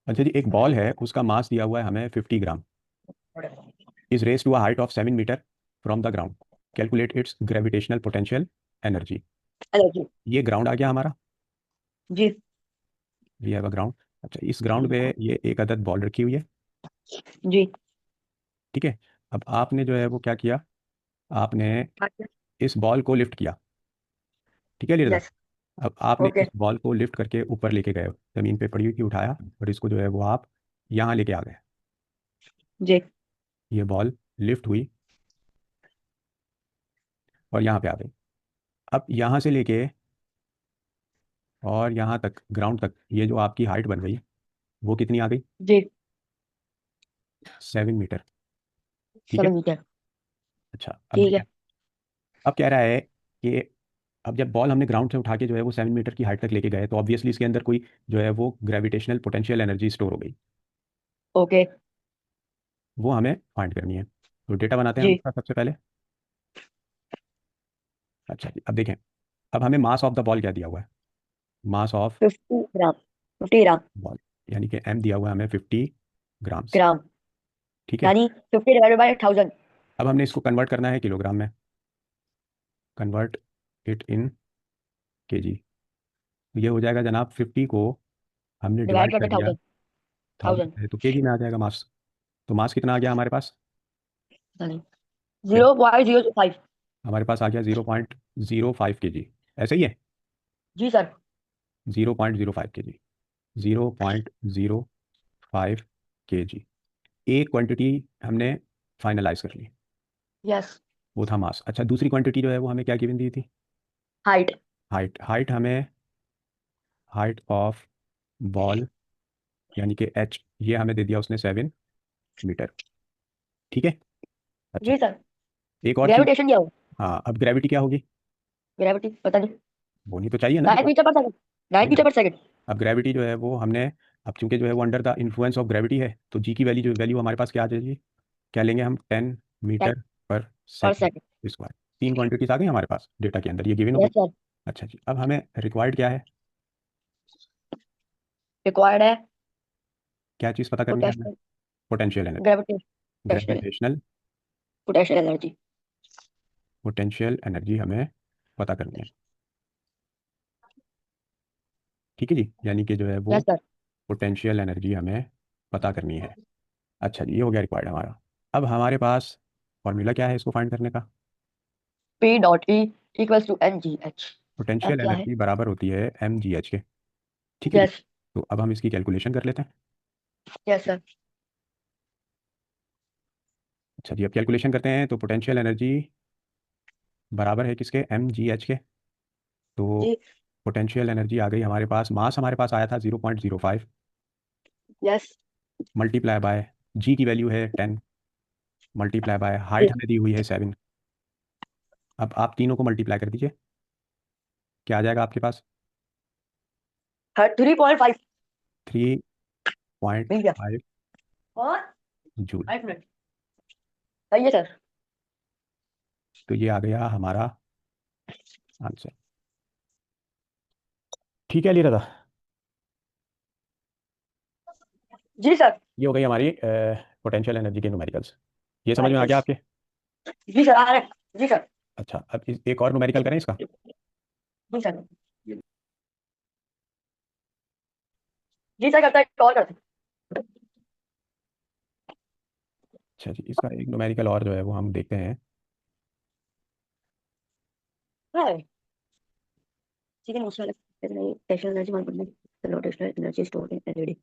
अच्छा जी, एक बॉल है, उसका मास दिया हुआ है हमें 50 gram, is raise to a height of 7 metre from the ground, calculate its gravitational potential energy. Energy. ये ग्राउंड आ गया हमारा। जी। We have a ground. अच्छा, इस ग्राउंड पे ये एक अदद बॉल रखी हुई है। जी। ठीक है। अब आपने जो है वो क्या किया, आपने इस बॉल को लिफ्ट किया। ठीक है लीला। यस। अब आपने ओके। इस बॉल को लिफ्ट करके ऊपर लेके गए, ज़मीन पे पड़ी हुई थी, उठाया और इसको जो है वो आप यहाँ लेके आ गए। जी। ये बॉल लिफ्ट हुई और यहाँ पे आ गई। अब यहाँ से लेके और यहाँ तक ग्राउंड तक ये जो आपकी हाइट बन गई वो कितनी आ गई? जी। 7 मीटर। ठीक है। 7 मीटर। अच्छा, अब ठीक देखिए, है। अब कह रहा है कि अब जब बॉल हमने ग्राउंड से उठा के जो है वो 7 मीटर की हाइट तक लेके गए तो ऑब्वियसली इसके अंदर कोई जो है वो ग्रेविटेशनल पोटेंशियल एनर्जी स्टोर हो गई। ओके। वो हमें फाइंड करनी है, तो डेटा बनाते हैं हम जी। इसका सबसे पहले। अच्छा जी, अब देखें, अब हमें मास ऑफ द बॉल क्या दिया हुआ है? Mass of 50 gram. 50 gram. Ball, यानी कि एम दिया हुआ है हमें 50 ग्राम्स। ग्राम। ठीक है। यानी 50 डिवाइडेड बाई 1000। अब हमने इसको कन्वर्ट करना है किलोग्राम में, कन्वर्ट इट इन केजी। तो ये हो जाएगा जनाब, 50 को हमने डिवाइड डिवाइड कर करते दिया 1000। 1000। 1000 है तो केजी में आ जाएगा मास। तो मास कितना आ गया हमारे पास? क्या? 0.025। हमारे पास आ गया 0.05 केजी। ऐसे ही है। जी सर। 0.05 केजी। 0.05 केजी। एक क्वांटिटी हमने फाइनलाइज कर ली, यस। वो था मास। अच्छा, दूसरी क्वांटिटी जो है वो हमें क्या गिवन दी थी? हाइट। हाइट। हाइट हमें, हाइट ऑफ बॉल यानी कि एच, ये हमें दे दिया उसने 7 मीटर। ठीक है। अच्छा, जी सर। एक और चीज़। ग्रेविटेशन क्या हो? हाँ, अब ग्रेविटी क्या होगी? ग्रेविटी पता नहीं। होनी तो चाहिए ना 9 देखो। मीटर पर सेकंड। 9 वही ना। मीटर पर सेकंड। अब ग्रेविटी जो है वो हमने, अब चूंकि जो है वो under the influence of gravity है तो जी की वैल्यू, जो वैल्यू हमारे पास क्या आ जाएगी? क्या लेंगे हम? 10 10 मीटर पर पर सेकेंड सेकंड। स्क्वायर। तीन क्वांटिटीज आ गई हमारे पास डेटा के अंदर, ये गिवन हो गई। Yes sir. अच्छा जी, अब हमें रिक्वायर्ड क्या है? रिक्वायर्ड है क्या चीज़ पता करनी है हमें? Potential. Potential energy. Gravitation. Gravitational potential energy. Potential energy हमें पता करनी है। ठीक है जी, यानी कि जो है वो यस सर। पोटेंशियल एनर्जी हमें पता करनी है। अच्छा जी, ये हो गया रिक्वायर्ड हमारा। अब हमारे पास फॉर्मूला क्या है इसको फाइंड करने का? P.E = mgh। अब पोटेंशियल क्या है? एनर्जी बराबर होती है mgh के। ठीक है जी। यस। तो अब हम इसकी कैलकुलेशन कर लेते हैं। Yes sir. अच्छा जी, अब कैलकुलेशन करते हैं तो पोटेंशियल एनर्जी बराबर है किसके? mgh के। तो जी। पोटेंशियल एनर्जी आ गई हमारे पास, मास हमारे पास आया था 0.05, यस। मल्टीप्लाई बाय जी की वैल्यू है 10, मल्टीप्लाई बाय जी। हाइट हमें दी हुई है 7। अब आप तीनों को मल्टीप्लाई कर दीजिए, क्या आ जाएगा आपके पास? 3.5। थ्री पॉइंट मिल गया। फाइव और जूल 5 मिनट। सही है सर। तो ये आ गया हमारा आंसर। ठीक है, अली रजा, जी सर। ये हो गई हमारी पोटेंशियल एनर्जी के न्यूमेरिकल्स। ये समझ में आ गया मेडिकल्स। आपके? जी सर आ रहे हैं। जी सर। अच्छा, अब एक और न्यूमेरिकल करें इसका। जी सर। जी सर करता है कॉल करते अच्छा जी, इसका एक न्यूमेरिकल और जो है वो हम देखते हैं। हैं। ठीक है, मोस्ट वाले स्टेशनल energy 1.9 rotational energy store in LED.